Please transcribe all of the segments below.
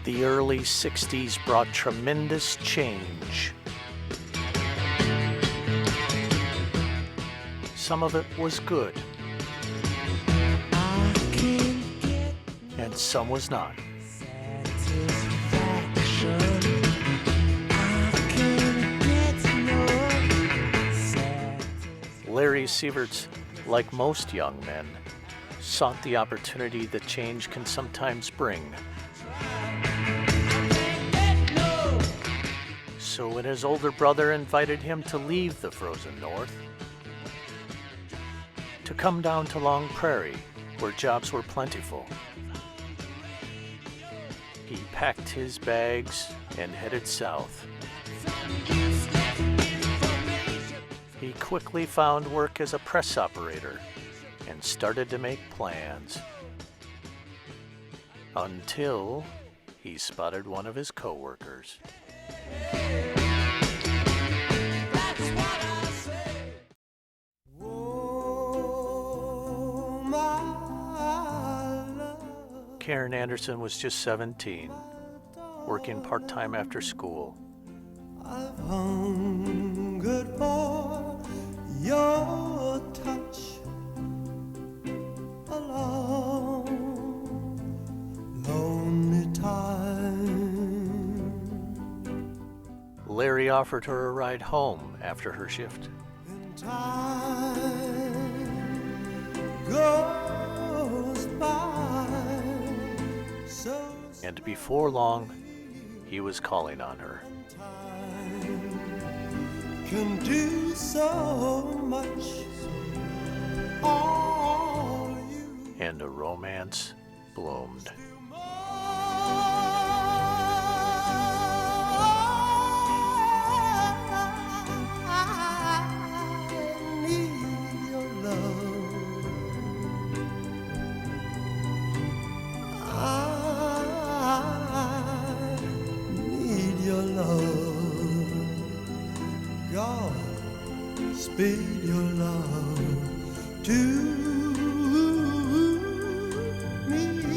The early 60s brought tremendous change. Some of it was good, and some was not. Larry Severts, like most young men, sought the opportunity that change can sometimes bring. So when his older brother invited him to leave the frozen north, to come down to Long Prairie, where jobs were plentiful, he packed his bags and headed south. He quickly found work as a press operator and started to make plans. Until he spotted one of his co-workers. Karen Anderson was just 17, working part-time after school. I've hungered for your touch a long, lonely time. Larry offered her a ride home after her shift. And time goes by so And before long, he was calling on her. can do so much. All you And a romance bloomed. Speed your love to me.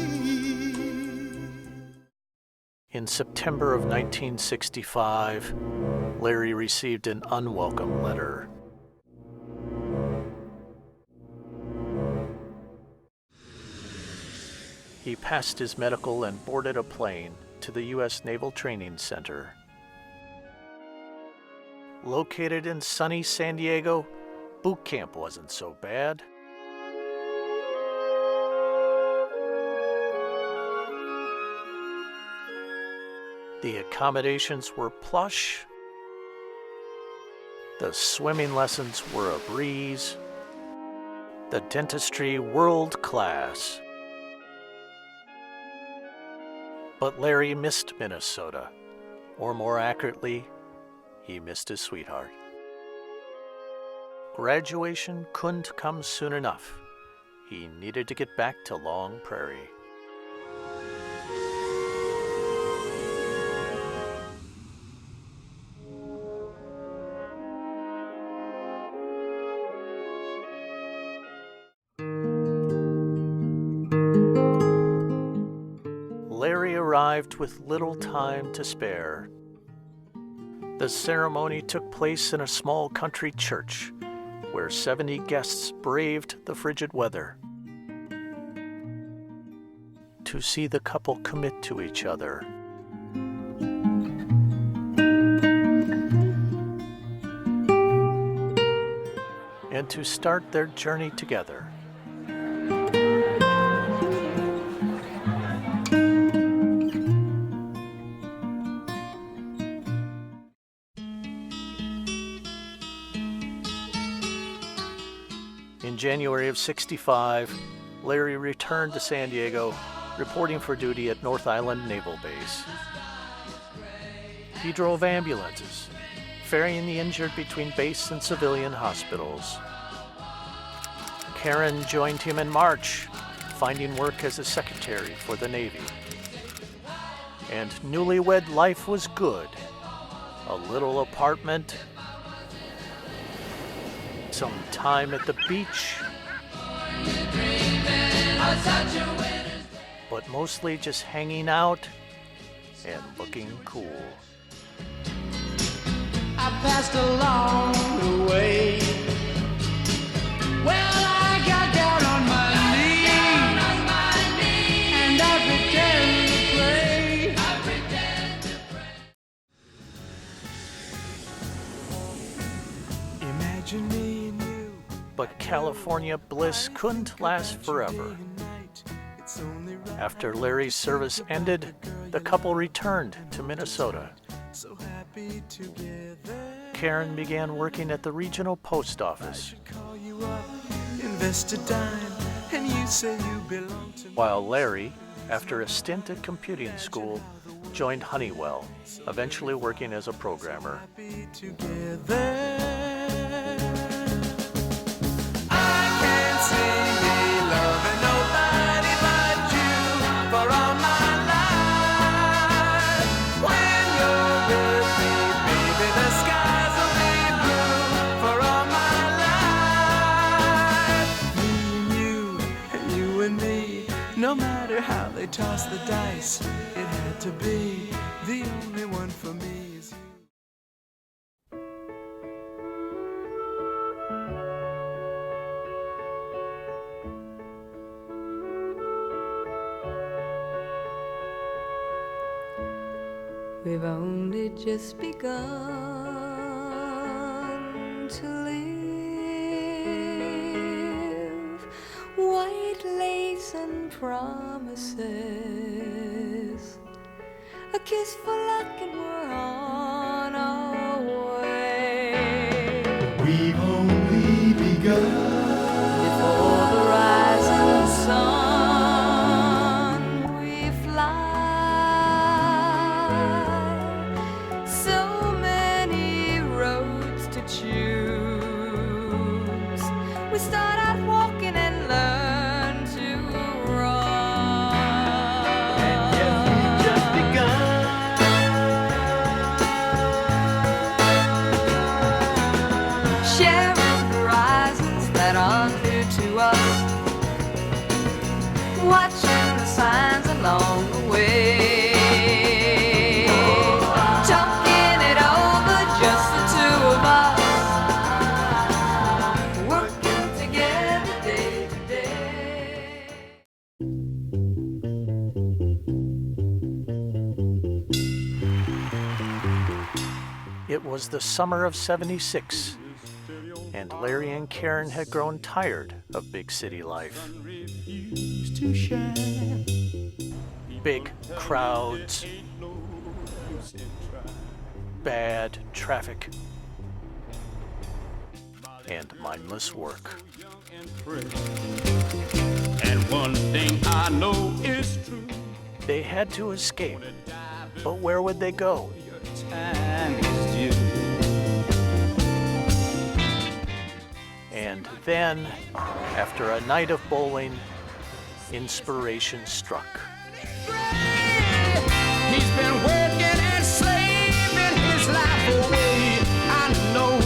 In September of 1965, Larry received an unwelcome letter. He passed his medical and boarded a plane to the U.S. Naval Training Center. Located in sunny San Diego, boot camp wasn't so bad. The accommodations were plush. The swimming lessons were a breeze. The dentistry world class. But Larry missed Minnesota, or more accurately, he missed his sweetheart. Graduation couldn't come soon enough. He needed to get back to Long Prairie. Larry arrived with little time to spare. The ceremony took place in a small country church where 70 guests braved the frigid weather to see the couple commit to each other. And to start their journey together. In January of '65, Larry returned to San Diego, reporting for duty at North Island Naval Base. He drove ambulances, ferrying the injured between base and civilian hospitals. Karen joined him in March, finding work as a secretary for the Navy. And newlywed life was good. A little apartment, some time at the beach, but mostly just hanging out and looking cool. I passed along the way. Well, I got down on my knees, and I pretend to pray. Imagine me and you. But California bliss couldn't last forever. After Larry's service ended, the couple returned to Minnesota. So happy together. Karen began working at the regional post office, Call you up, invest a dime, and you say you belong to me. while Larry, after a stint at computing school, joined Honeywell, eventually working as a programmer. Happy together. I can't see me loving nobody but you for all my life. When you're with me, baby, the skies will be blue for all my life. Me and you and me, no matter how they toss the dice, it had to be the only one for me is you. We've only just begun to live. White lace and promises, a kiss for luck and we're on our way. We've only begun. Before the rising sun, we fly. So many roads to choose. We start out walking and learn to run. And yet we've just begun. Sharing horizons that aren't new to us. Watching the signs along the way. Talking it over, just the two of us. Working together day to day. It was the summer of '76, and Larry and Karen had grown tired of big city life. To shine. Big crowds, bad traffic, and mindless work. And one thing I know is true. They had to escape, but where would they go? Time is due. And then, after a night of bowling, inspiration struck. He's been working and slaving his life away. I know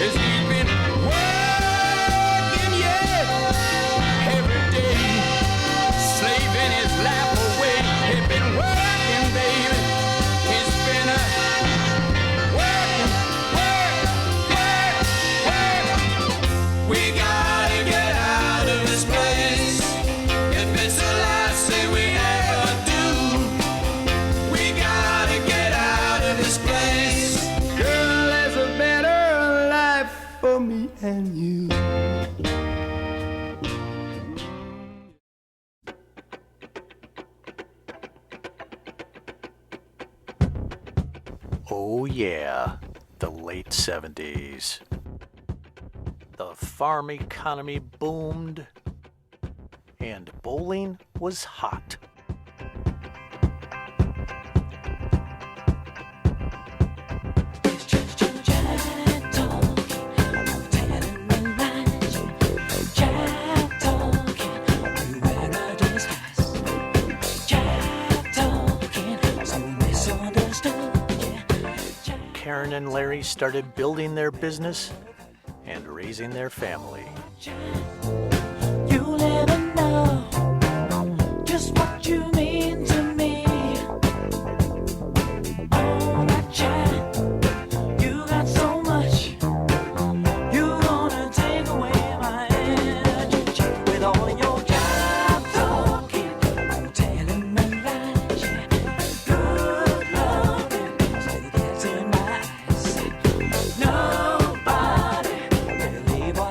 as he's been working, yeah, every day, slaving his life away. He's been working, baby. He's been working. We gotta get out of this place. If it's the last thing we ever do, we gotta get out of this place. Girl, there's a better life for me and you. Oh yeah, the late '70s. The farm economy boomed, and bowling was hot. Karen and Larry started building their business and raising their family. You'll never know just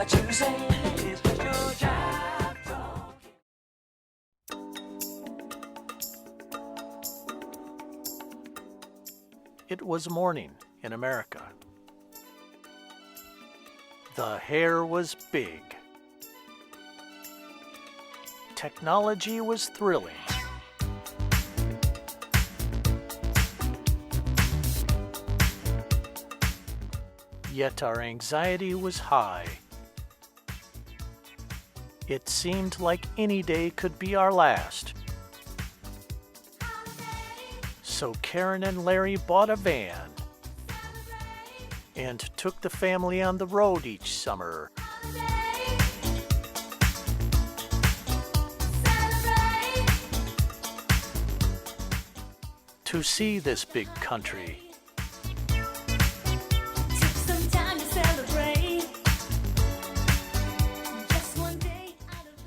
what you say is just your job talking. It was morning in America. The hair was big. Technology was thrilling. Yet our anxiety was high. It seemed like any day could be our last. So Karen and Larry bought a van and took the family on the road each summer. To see this big country.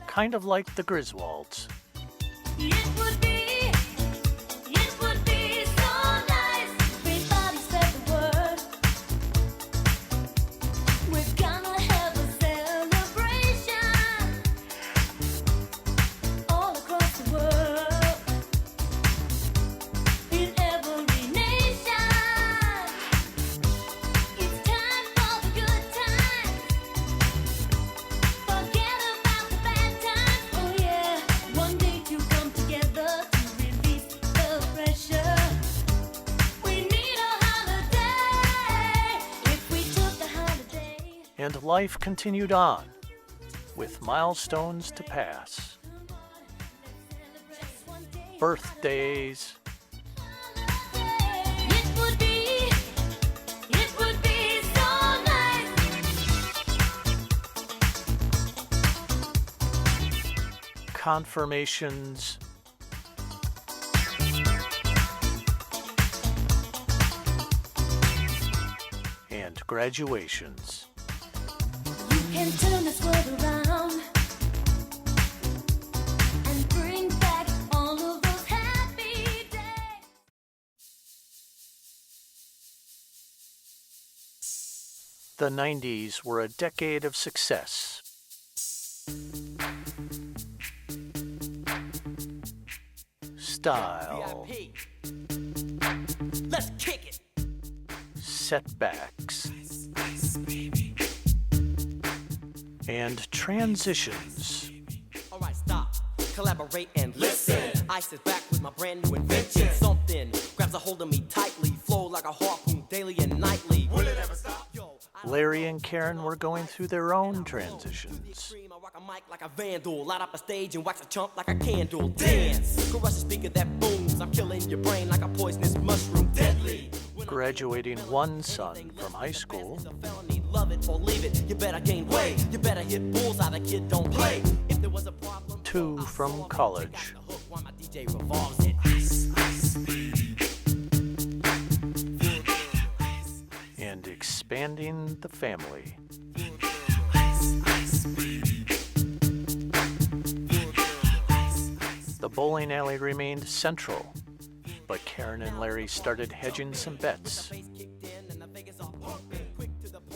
Kind of like the Griswolds. It would be so nice. Everybody spread the word. We're gonna have a celebration all across the world, in every nation. It's time for the good times. Forget about the bad times. Oh yeah, one day to come together to release the pressure. We need a holiday. If we took a holiday. And life continued on, with milestones to pass. Birthdays, It would be so nice. confirmations, and graduations. You can turn this world around and bring back all of those happy days. The 90s were a decade of success. Style, Let's kick it. setbacks, and transitions. All right, stop. Collaborate and listen. I sit back with my brand new invention. Something grabs a hold of me tightly. Flow like a harpoon daily and nightly. Will it ever stop? Yo, Larry and Karen were going through their own transitions. I rock a mic like a vandal. Light up a stage and wax a chump like a candle. Dance. Crush a speaker that booms. I'm killing your brain like a poisonous mushroom. Deadly. Graduating one son from high school, It's a felony. Love it or leave it. You better gain weight. You better hit bullseye. The kid don't play. If there was a problem, two from college, the hook while my DJ revolves it. and expanding the family. The bowling alley remained central, but Karen and Larry started hedging some bets.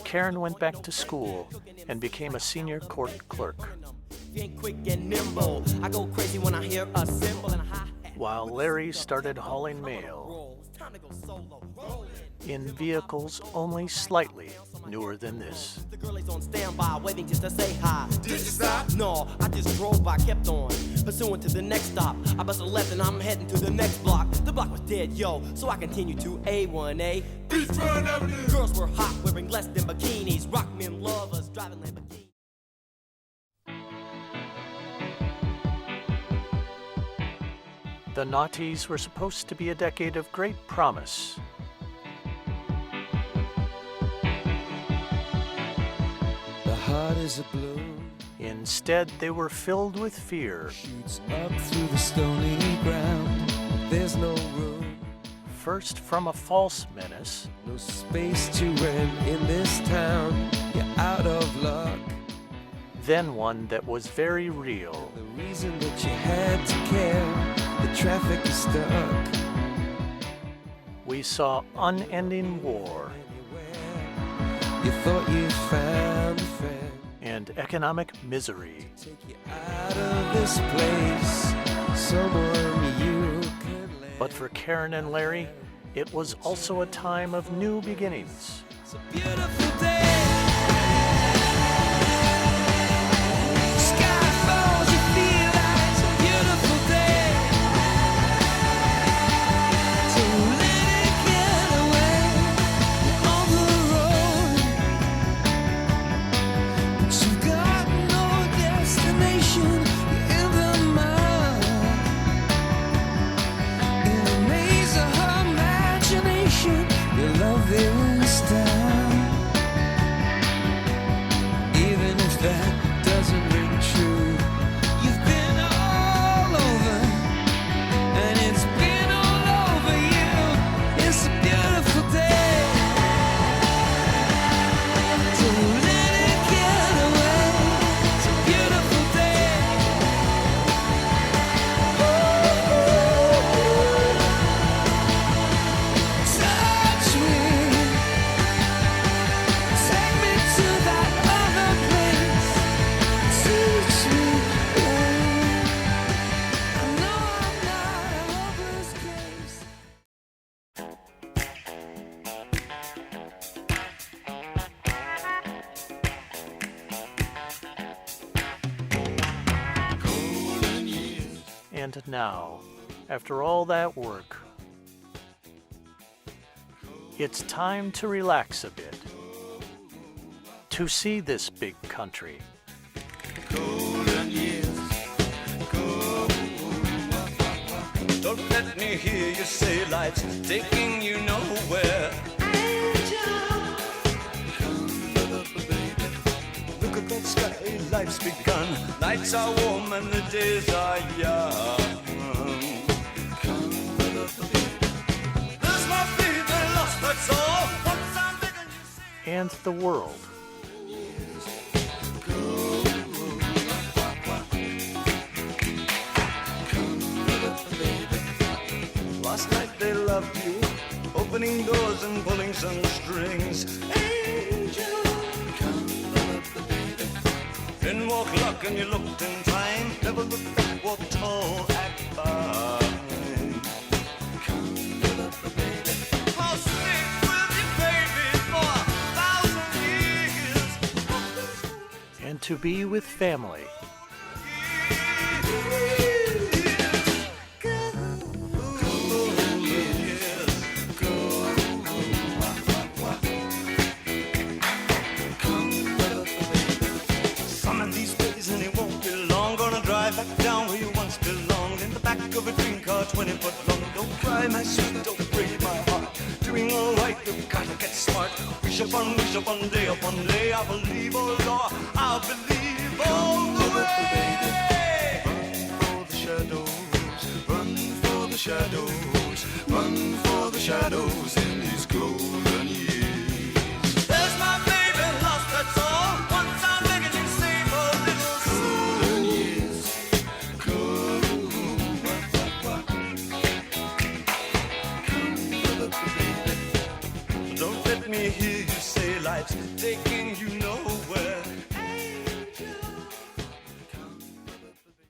Karen went back to school and became a senior court clerk, Being quick and nimble. I go crazy when I hear a cymbal and a hi-hat. while Larry started hauling mail Roll. It's time to go solo. Roll it. in vehicles only slightly newer than this. The girl is on standby, waiting just to say hi. Did you stop? No, I just drove by, kept on, pursuing to the next stop. I bust a left and I'm heading to the next block. The block was dead, yo, so I continued to A1A. Beachfront Avenue. Girls were hot, wearing less than bikinis. Rock men lovers, driving Lamborghinis. The noughties were supposed to be a decade of great promise. The heart is a balloon, Instead, they were filled with fear. shoots up through the stony ground. There's no room, First from a false menace, no space to rent in this town. You're out of luck. then one that was very real. The reason that you had to care, the traffic is stuck. We saw unending war, Anywhere you thought you found a friend. and economic misery. Take you out of this place, someone you can lend. But for Karen and Larry, it was also a time of new beginnings. It's a beautiful day. Sky falls, you feel like it's a beautiful day. So let it get away on the road. But you've got no destination, you're in the mud. In a maze of her imagination, your love is down. Even if that doesn't ring true, you've been all over, and it's been all over you. It's a beautiful day. So let it get away. It's a beautiful day. Touch me. Take me to that other place. Teach me. I know I'm not a hopeless case. And now, after all that work, it's time to relax a bit, to see this big country. Don't let me hear you say life's taking you nowhere. Look at that sky, life's begun. Nights are warm and the days are young. There's my baby lost, that's all. Once I'm begging you say. And the world. Last night they loved you, opening doors and pulling some strings. Angel, come up the baby. Then walk luck and you looked in time. Never looked back, walked tall, act fine. Come up the baby. I'll stick with you, baby, for 1,000 years. And to be with family. Some of these days and it won't be long. Gonna drive back down where you once belonged. In the back of a dream car, 20 foot long. Don't cry, my sweet, don't break my heart. Doing all right, you've gotta get smart. Wish upon day upon day. I believe, oh Lord, I believe all the way. Run for the shadows, run for the shadows, run for the shadows in these golden years. There's my baby lost, that's all. Once I'm begging you, save a little golden years. Don't let me hear you say life's taking you